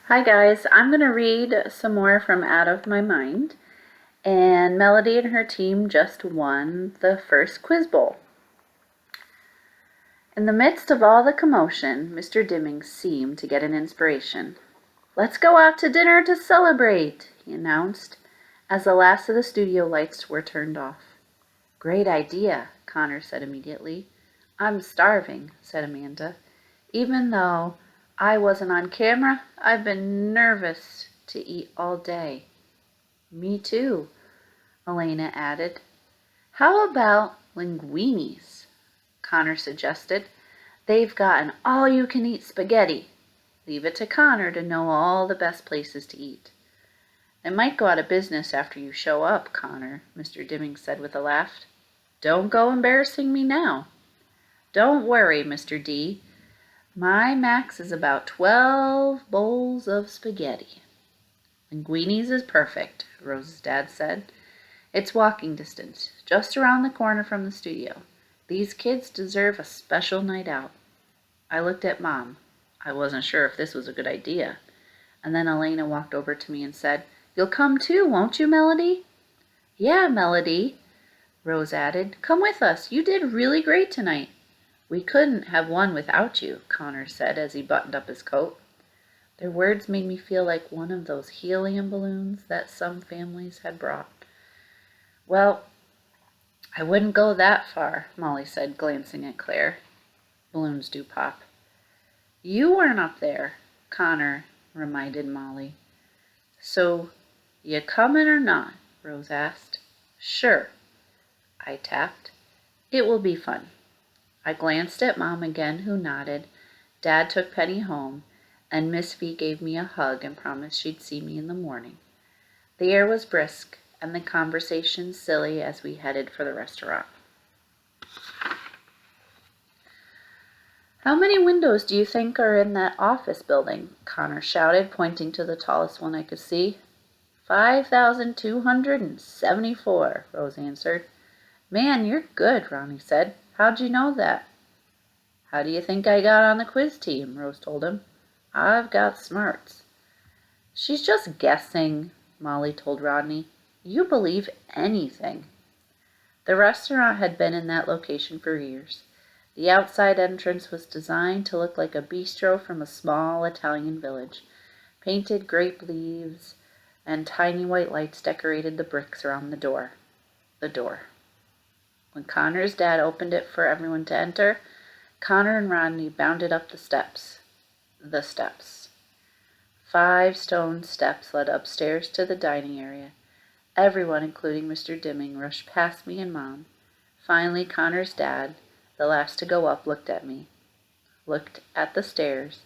Hi guys, I'm going to read some more from Out of My Mind, and Melody and her team just won the first quiz bowl. In the midst of all the commotion, Mr. Dimming seemed to get an inspiration. "Let's go out to dinner to celebrate," he announced, as the last of the studio lights were turned off. "Great idea," Connor said immediately. "I'm starving," said Amanda. "Even though I wasn't on camera, I've been nervous to eat all day." "Me too," Elena added. "How about linguinis?" Connor suggested. "They've got an all-you-can-eat spaghetti. Leave it to Connor to know all the best places to eat." "I might go out of business after you show up, Connor," Mr. Dimming said with a laugh. "Don't go embarrassing me now." "Don't worry, Mr. D. My max is about 12 bowls of spaghetti." "Linguini's is perfect," Rose's dad said. "It's walking distance, just around the corner from the studio. These kids deserve a special night out." I looked at Mom. I wasn't sure if this was a good idea. And then Elena walked over to me and said, "You'll come too, won't you, Melody?" "Yeah, Melody," Rose added. "Come with us. You did really great tonight." "We couldn't have won without you," Connor said as he buttoned up his coat. Their words made me feel like one of those helium balloons that some families had brought. "Well, I wouldn't go that far," Molly said, glancing at Claire. "Balloons do pop." "You weren't up there," Connor reminded Molly. "So, you comin' or not?" Rose asked. "Sure," I tapped. "It will be fun." I glanced at Mom again, who nodded. Dad took Penny home, and Miss V gave me a hug and promised she'd see me in the morning. The air was brisk, and the conversation silly as we headed for the restaurant. "How many windows do you think are in that office building?" Connor shouted, pointing to the tallest one I could see. 5,274, Rose answered. "Man, you're good," Ronnie said. "How'd you know that?" "How do you think I got on the quiz team?" Rose told him. "I've got smarts." "She's just guessing," Molly told Rodney. "You believe anything." The restaurant had been in that location for years. The outside entrance was designed to look like a bistro from a small Italian village. Painted grape leaves and tiny white lights decorated the bricks around the door. The door. When Connor's dad opened it for everyone to enter, Connor and Rodney bounded up the steps. The steps. 5 stone steps led upstairs to the dining area. Everyone, including Mr. Dimming, rushed past me and Mom. Finally, Connor's dad, the last to go up, looked at me, looked at the stairs,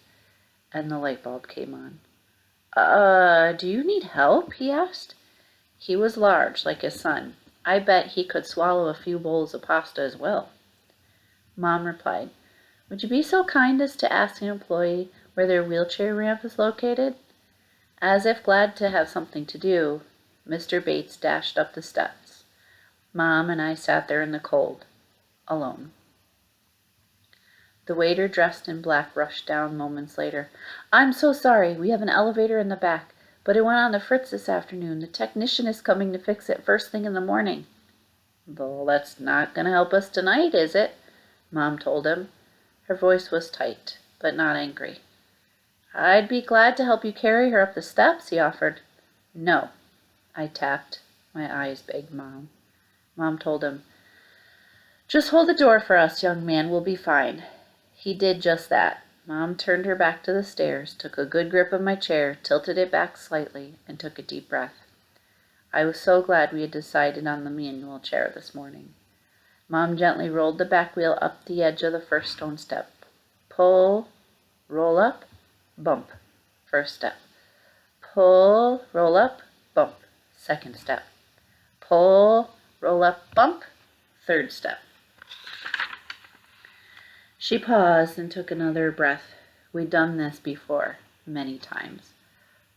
and the light bulb came on. Do you need help?" he asked. He was large, like his son. I bet he could swallow a few bowls of pasta as well. Mom replied, "Would you be so kind as to ask an employee where their wheelchair ramp is located?" As if glad to have something to do, Mr. Bates dashed up the steps. Mom and I sat there in the cold, alone. The waiter dressed in black rushed down moments later. "I'm so sorry. We have an elevator in the back, but it went on the fritz this afternoon. The technician is coming to fix it first thing in the morning." "Well, that's not going to help us tonight, is it?" Mom told him. Her voice was tight, but not angry. "I'd be glad to help you carry her up the steps," he offered. "No." I tapped. My eyes begged Mom. Mom told him, "Just hold the door for us, young man. We'll be fine." He did just that. Mom turned her back to the stairs, took a good grip of my chair, tilted it back slightly, and took a deep breath. I was so glad we had decided on the manual chair this morning. Mom gently rolled the back wheel up the edge of the first stone step. Pull, roll up, bump. First step. Pull, roll up, bump. Second step. Pull, roll up, bump. Third step. She paused and took another breath. We'd done this before, many times.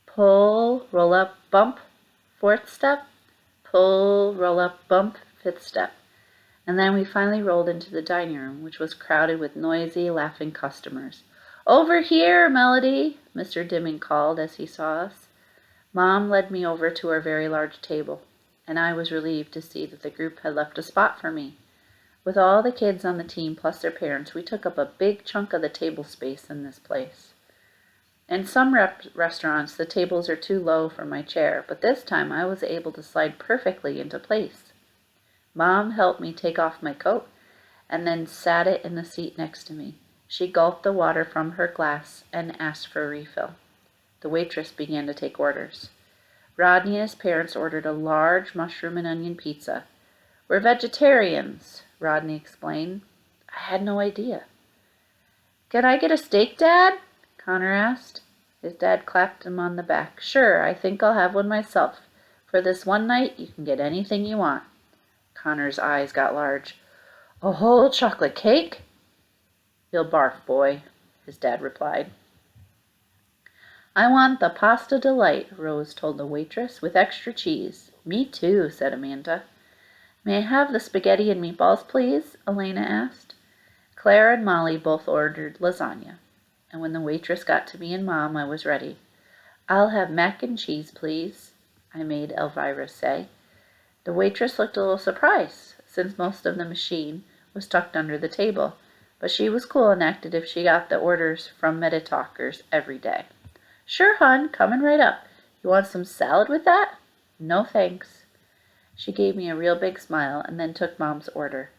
Pull, roll up, bump. Fourth step. Pull, roll up, bump. Fifth step. And then we finally rolled into the dining room, which was crowded with noisy, laughing customers. "Over here, Melody!" Mr. Dimming called as he saw us. Mom led me over to our very large table, and I was relieved to see that the group had left a spot for me. With all the kids on the team plus their parents, we took up a big chunk of the table space in this place. In some restaurants, the tables are too low for my chair, but this time I was able to slide perfectly into place. Mom helped me take off my coat and then sat it in the seat next to me. She gulped the water from her glass and asked for a refill. The waitress began to take orders. Rodney and his parents ordered a large mushroom and onion pizza. "We're vegetarians," Rodney explained. I had no idea. "Can I get a steak, Dad?" Connor asked. His dad clapped him on the back. "Sure, I think I'll have one myself. For this one night, you can get anything you want." Connor's eyes got large. "A whole chocolate cake?" "You'll barf, boy," his dad replied. "I want the pasta delight," Rose told the waitress, "with extra cheese." "Me too," said Amanda. "May I have the spaghetti and meatballs, please?" Elena asked. Claire and Molly both ordered lasagna, and when the waitress got to me and Mom, I was ready. "I'll have mac and cheese, please," I made Elvira say. The waitress looked a little surprised, since most of the machine was tucked under the table, but she was cool and acted if she got the orders from Medi-Talkers every day. "Sure, hon, coming right up. You want some salad with that?" "No, thanks." She gave me a real big smile and then took Mom's order.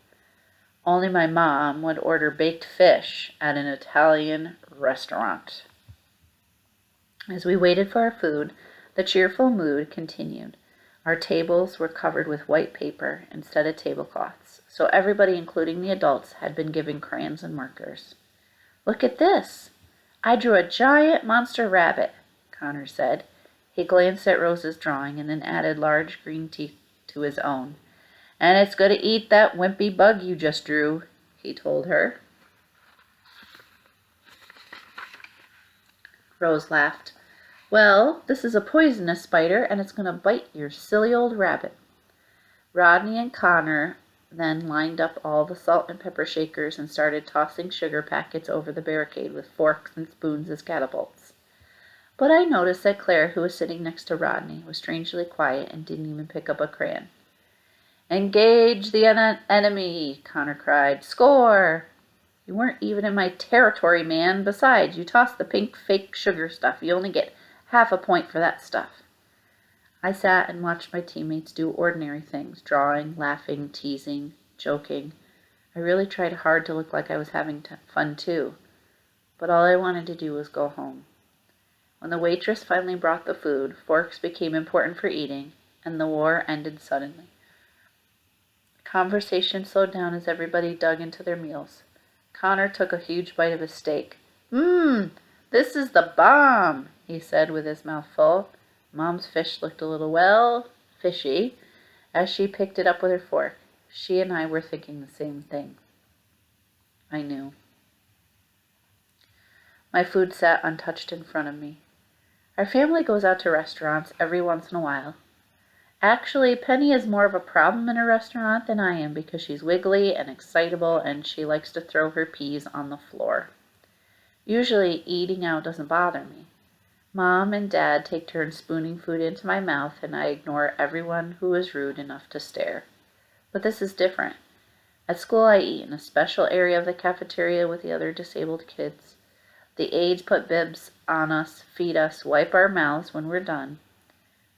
Only my mom would order baked fish at an Italian restaurant. As we waited for our food, the cheerful mood continued. Our tables were covered with white paper instead of tablecloths, so everybody, including the adults, had been given crayons and markers. "Look at this. I drew a giant monster rabbit," Connor said. He glanced at Rose's drawing and then added large green teeth to his own. "And it's going to eat that wimpy bug you just drew," he told her. Rose laughed. "Well, this is a poisonous spider, and it's going to bite your silly old rabbit." Rodney and Connor then lined up all the salt and pepper shakers and started tossing sugar packets over the barricade with forks and spoons as catapults. But I noticed that Claire, who was sitting next to Rodney, was strangely quiet and didn't even pick up a crayon. "Engage the enemy!" Connor cried. "Score!" "You weren't even in my territory, man. Besides, you tossed the pink fake sugar stuff. You only get half a point for that stuff." I sat and watched my teammates do ordinary things, drawing, laughing, teasing, joking. I really tried hard to look like I was having fun too, but all I wanted to do was go home. When the waitress finally brought the food, forks became important for eating, and the war ended suddenly. Conversation slowed down as everybody dug into their meals. Connor took a huge bite of his steak. This is the bomb," he said with his mouth full. Mom's fish looked a little, well, fishy, as she picked it up with her fork. She and I were thinking the same thing. I knew. My food sat untouched in front of me. Our family goes out to restaurants every once in a while. Actually, Penny is more of a problem in a restaurant than I am because she's wiggly and excitable and she likes to throw her peas on the floor. Usually, eating out doesn't bother me. Mom and Dad take turns spooning food into my mouth, and I ignore everyone who is rude enough to stare. But this is different. At school, I eat in a special area of the cafeteria with the other disabled kids. The aides put bibs on us, feed us, wipe our mouths when we're done.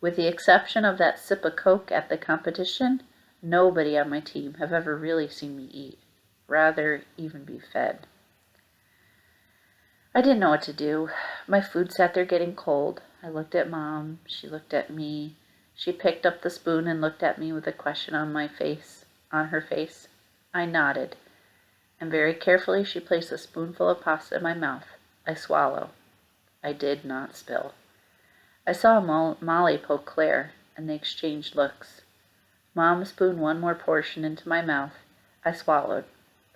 With the exception of that sip of Coke at the competition, nobody on my team have ever really seen me eat, rather even be fed. I didn't know what to do. My food sat there getting cold. I looked at Mom. She looked at me. She picked up the spoon and looked at me with a question on her face. I nodded, and very carefully she placed a spoonful of pasta in my mouth. I swallow. I did not spill. I saw Molly poke Claire, and they exchanged looks. Mom spooned one more portion into my mouth. I swallowed.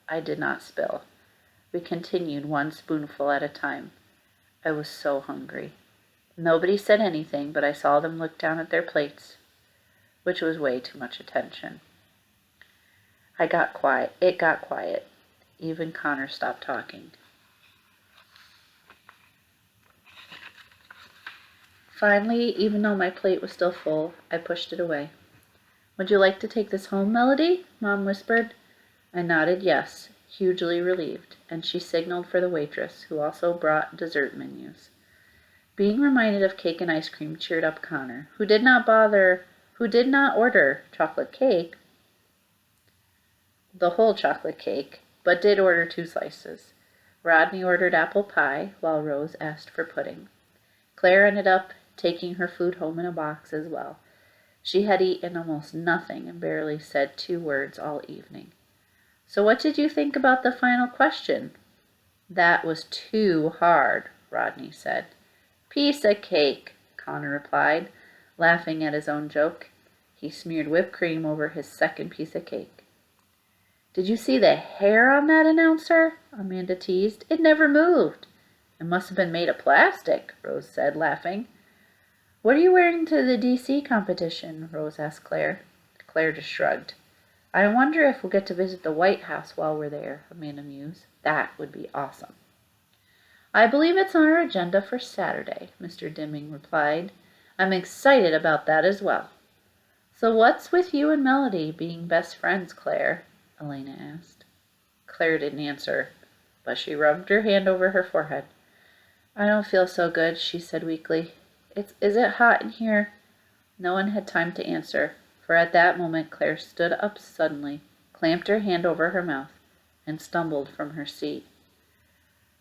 I did not spill. We continued one spoonful at a time. I was so hungry. Nobody said anything, but I saw them look down at their plates, which was way too much attention. It got quiet. Even Connor stopped talking. Finally, even though my plate was still full, I pushed it away. Would you like to take this home, Melody? Mom whispered. I nodded yes, hugely relieved, and she signaled for the waitress, who also brought dessert menus. Being reminded of cake and ice cream cheered up Connor, who did not order chocolate cake, the whole chocolate cake, but did order 2 slices. Rodney ordered apple pie, while Rose asked for pudding. Claire ended up taking her food home in a box as well. She had eaten almost nothing and barely said 2 words all evening. So what did you think about the final question? That was too hard, Rodney said. Piece of cake, Connor replied, laughing at his own joke. He smeared whipped cream over his second piece of cake. Did you see the hair on that announcer? Amanda teased. It never moved. It must have been made of plastic, Rose said, laughing. What are you wearing to the DC competition? Rose asked Claire. Claire just shrugged. I wonder if we'll get to visit the White House while we're there, Amanda mused. That would be awesome. I believe it's on our agenda for Saturday, Mr. Dimming replied. I'm excited about that as well. So what's with you and Melody being best friends, Claire? Elena asked. Claire didn't answer, but she rubbed her hand over her forehead. I don't feel so good, she said weakly. Is it hot in here? No one had time to answer, for at that moment Claire stood up suddenly, clamped her hand over her mouth, and stumbled from her seat.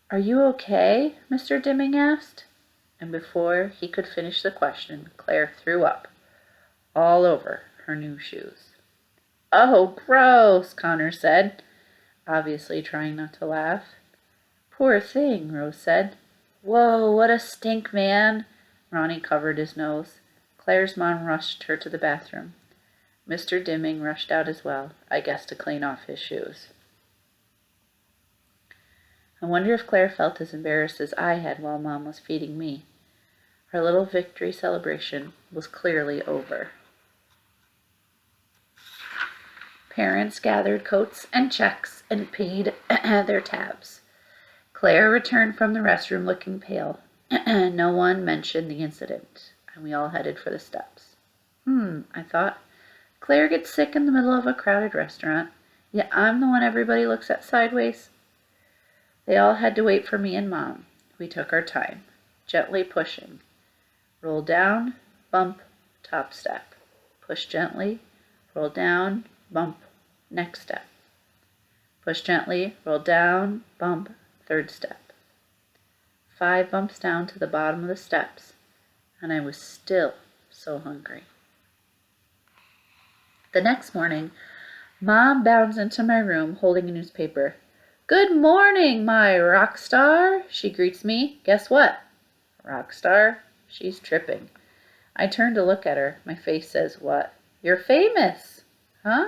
Are you okay? Mr. Dimming asked. And before he could finish the question, Claire threw up, all over her new shoes. Oh, gross, Connor said, obviously trying not to laugh. Poor thing, Rose said. Whoa, what a stink, man. Ronnie covered his nose. Claire's mom rushed her to the bathroom. Mr. Dimming rushed out as well, I guess to clean off his shoes. I wonder if Claire felt as embarrassed as I had while Mom was feeding me. Her little victory celebration was clearly over. Parents gathered coats and checks and paid their tabs. Claire returned from the restroom looking pale. No one mentioned the incident, and we all headed for the steps. I thought. Claire gets sick in the middle of a crowded restaurant, yet I'm the one everybody looks at sideways. They all had to wait for me and Mom. We took our time, gently pushing. Roll down, bump, top step. Push gently, roll down, bump, next step. Push gently, roll down, bump, third step. 5 bumps down to the bottom of the steps, and I was still so hungry. The next morning, Mom bounds into my room holding a newspaper. Good morning, my rock star, she greets me. Guess what? Rock star? She's tripping. I turn to look at her. My face says, what? You're famous. Huh?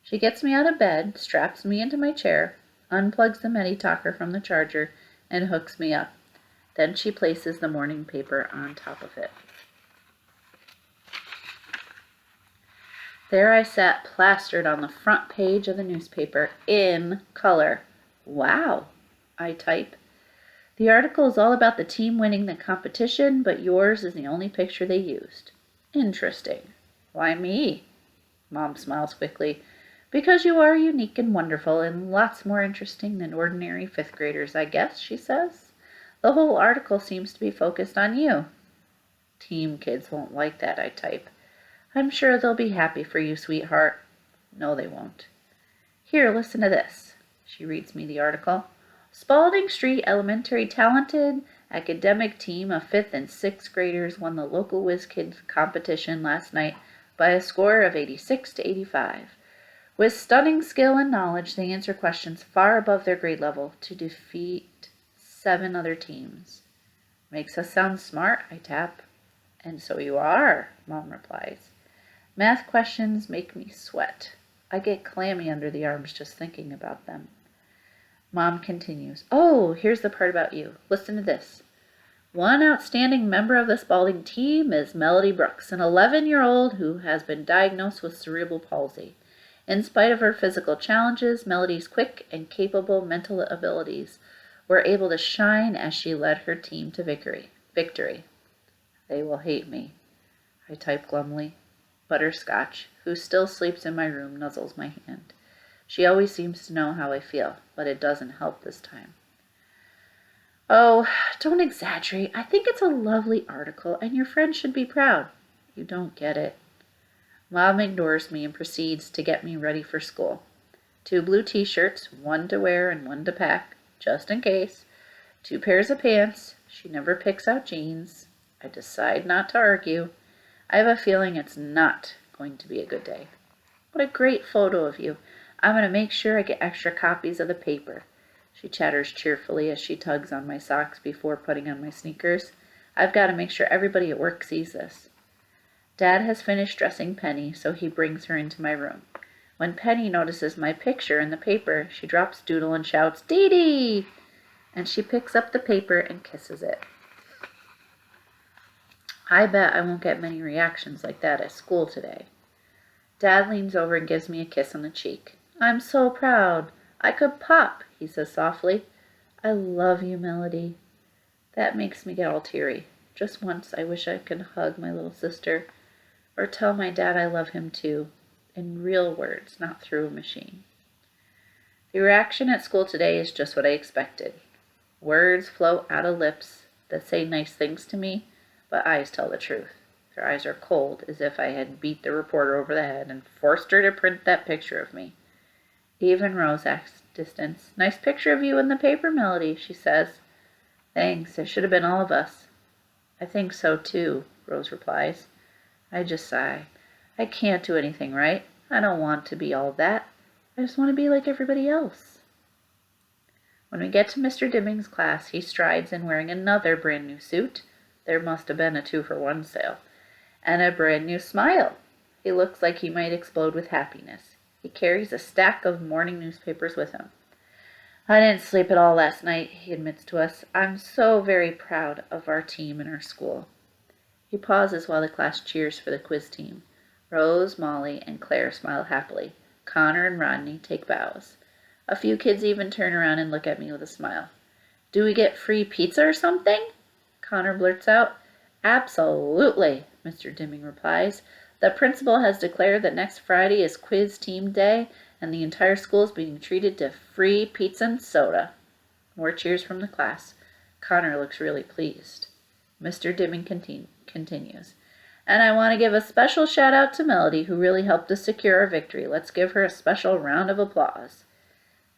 She gets me out of bed, straps me into my chair, unplugs the Medi-Talker from the charger, and hooks me up. Then she places the morning paper on top of it. There I sat plastered on the front page of the newspaper in color. Wow, I type. The article is all about the team winning the competition, but yours is the only picture they used. Interesting. Why me? Mom smiles quickly. Because you are unique and wonderful and lots more interesting than ordinary 5th graders, I guess, she says. The whole article seems to be focused on you. Team kids won't like that, I type. I'm sure they'll be happy for you, sweetheart. No, they won't. Here, listen to this. She reads me the article. Spalding Street Elementary talented academic team of 5th and 6th graders won the local Whiz Kids competition last night by a score of 86 to 85. With stunning skill and knowledge, they answer questions far above their grade level to defeat 7 other teams. Makes us sound smart, I tap. And so you are, Mom replies. Math questions make me sweat. I get clammy under the arms just thinking about them. Mom continues. Oh, here's the part about you. Listen to this. One outstanding member of the Spalding team is Melody Brooks, an 11-year-old who has been diagnosed with cerebral palsy. In spite of her physical challenges, Melody's quick and capable mental abilities were able to shine as she led her team to victory. They will hate me, I type glumly. Butterscotch, who still sleeps in my room, nuzzles my hand. She always seems to know how I feel, but it doesn't help this time. Oh, don't exaggerate. I think it's a lovely article, and your friend should be proud. You don't get it. Mom ignores me and proceeds to get me ready for school. 2 blue t-shirts, one to wear and one to pack, just in case. 2 pairs of pants. She never picks out jeans. I decide not to argue. I have a feeling it's not going to be a good day. What a great photo of you. I'm going to make sure I get extra copies of the paper. She chatters cheerfully as she tugs on my socks before putting on my sneakers. I've got to make sure everybody at work sees this. Dad has finished dressing Penny, so he brings her into my room. When Penny notices my picture in the paper, she drops Doodle and shouts, "Dee Dee!" And she picks up the paper and kisses it. I bet I won't get many reactions like that at school today. Dad leans over and gives me a kiss on the cheek. I'm so proud. I could pop, he says softly. I love you, Melody. That makes me get all teary. Just once I wish I could hug my little sister, or tell my dad I love him too, in real words, not through a machine. The reaction at school today is just what I expected. Words float out of lips that say nice things to me, but eyes tell the truth. Their eyes are cold, as if I had beat the reporter over the head and forced her to print that picture of me. Even Rose acts distance. Nice picture of you in the paper, Melody, she says. Thanks, it should have been all of us. I think so too, Rose replies. I just sigh. I can't do anything right. I don't want to be all that. I just want to be like everybody else. When we get to Mr. Dimming's class, he strides in wearing another brand new suit. There must have been a 2-for-1 sale. And a brand new smile. He looks like he might explode with happiness. He carries a stack of morning newspapers with him. I didn't sleep at all last night, he admits to us. I'm so very proud of our team and our school. He pauses while the class cheers for the quiz team. Rose, Molly, and Claire smile happily. Connor and Rodney take bows. A few kids even turn around and look at me with a smile. Do we get free pizza or something? Connor blurts out. Absolutely, Mr. Dimming replies. The principal has declared that next Friday is quiz team day, and the entire school is being treated to free pizza and soda. More cheers from the class. Connor looks really pleased. Mr. Dimming continues. And I want to give a special shout out to Melody, who really helped us secure our victory. Let's give her a special round of applause.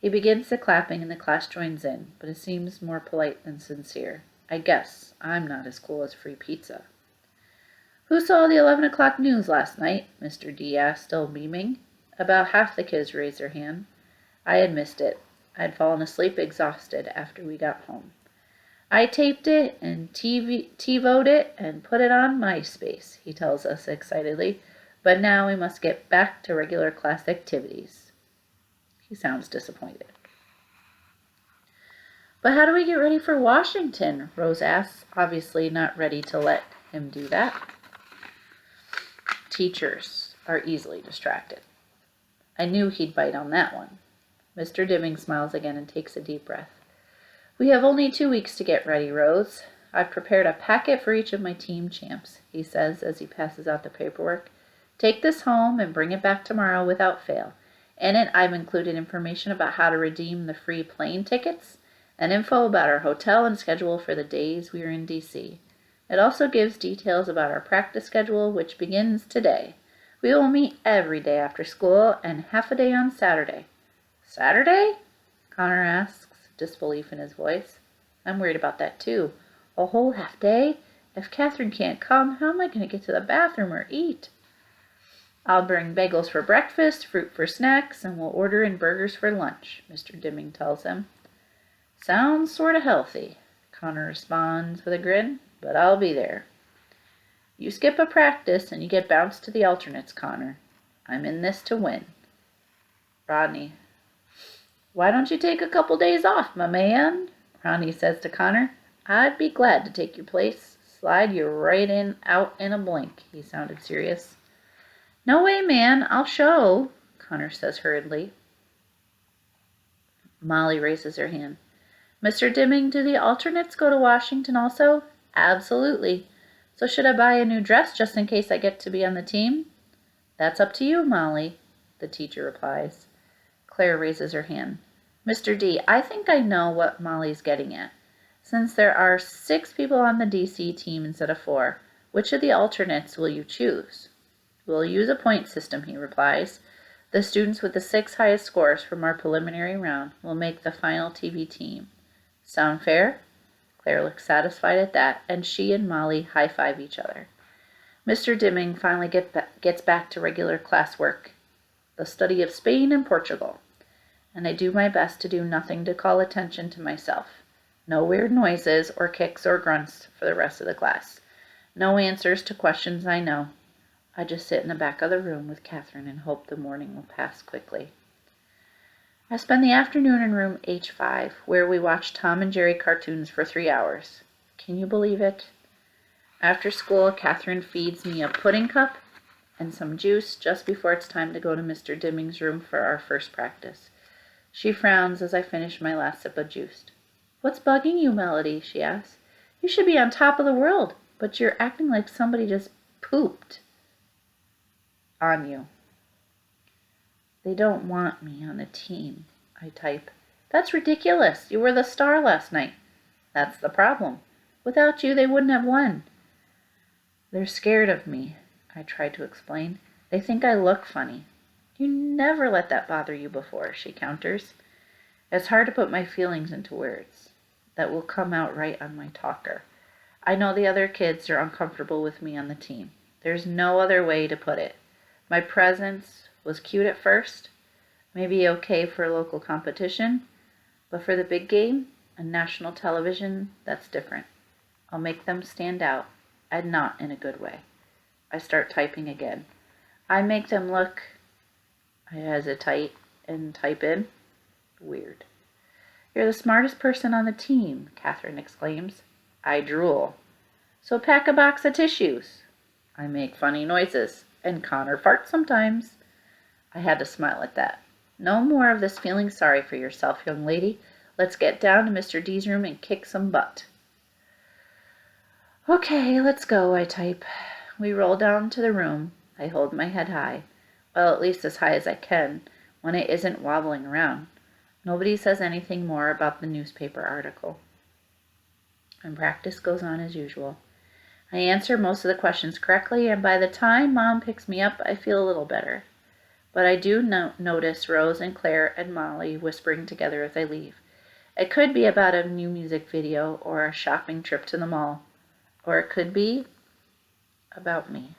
He begins the clapping and the class joins in, but it seems more polite than sincere. I guess I'm not as cool as free pizza. Who saw the 11 o'clock news last night? Mr. D asked, still beaming. About half the kids raised their hand. I had missed it. I had fallen asleep exhausted after we got home. I taped it and TiVoed it and put it on MySpace, he tells us excitedly. But now we must get back to regular class activities. He sounds disappointed. But how do we get ready for Washington? Rose asks, obviously not ready to let him do that. Teachers are easily distracted. I knew he'd bite on that one. Mr. Dimming smiles again and takes a deep breath. We have only 2 weeks to get ready, Rose. I've prepared a packet for each of my team champs, he says as he passes out the paperwork. Take this home and bring it back tomorrow without fail. In it, I've included information about how to redeem the free plane tickets and info about our hotel and schedule for the days we are in D.C. It also gives details about our practice schedule, which begins today. We will meet every day after school and half a day on Saturday. Saturday? Connor asks, disbelief in his voice. I'm worried about that too. A whole half day? If Catherine can't come, how am I going to get to the bathroom or eat? I'll bring bagels for breakfast, fruit for snacks, and we'll order in burgers for lunch, Mr. Dimming tells him. Sounds sort of healthy, Connor responds with a grin, but I'll be there. You skip a practice and you get bounced to the alternates, Connor. I'm in this to win. Rodney. Why don't you take a couple days off, my man? Rodney says to Connor. I'd be glad to take your place. Slide you right in, out in a blink. He sounded serious. No way, man. I'll show, Connor says hurriedly. Molly raises her hand. Mr. Dimming, do the alternates go to Washington also? Absolutely. So should I buy a new dress just in case I get to be on the team? That's up to you, Molly, the teacher replies. Claire raises her hand. Mr. D, I think I know what Molly's getting at. Since there are 6 people on the DC team instead of 4, which of the alternates will you choose? We'll use a point system, he replies. The students with the 6 highest scores from our preliminary round will make the final TV team. Sound fair? Claire looks satisfied at that, and she and Molly high-five each other. Mr. Dimming finally gets back to regular classwork, the study of Spain and Portugal, and I do my best to do nothing to call attention to myself. No weird noises or kicks or grunts for the rest of the class. No answers to questions I know. I just sit in the back of the room with Catherine and hope the morning will pass quickly. I spend the afternoon in room H5, where we watch Tom and Jerry cartoons for 3 hours. Can you believe it? After school, Catherine feeds me a pudding cup and some juice just before it's time to go to Mr. Dimming's room for our first practice. She frowns as I finish my last sip of juice. What's bugging you, Melody? She asks. You should be on top of the world, but you're acting like somebody just pooped on you. They don't want me on the team, I type. That's ridiculous. You were the star last night. That's the problem. Without you, they wouldn't have won. They're scared of me, I try to explain. They think I look funny. You never let that bother you before, she counters. It's hard to put my feelings into words that will come out right on my talker. I know the other kids are uncomfortable with me on the team. There's no other way to put it. My presence was cute at first, maybe okay for a local competition, but for the big game and national television, that's different. I'll make them stand out, and not in a good way. I start typing again. I make them look... I hesitate and type in. Weird. You're the smartest person on the team, Catherine exclaims. I drool. So pack a box of tissues. I make funny noises, and Connor farts sometimes. I had to smile at that. No more of this feeling sorry for yourself, young lady. Let's get down to Mr. D's room and kick some butt. Okay, let's go, I type. We roll down to the room. I hold my head high. Well, at least as high as I can, when it isn't wobbling around. Nobody says anything more about the newspaper article. And practice goes on as usual. I answer most of the questions correctly, and by the time Mom picks me up, I feel a little better. But I do notice Rose and Claire and Molly whispering together as I leave. It could be about a new music video or a shopping trip to the mall. Or it could be about me.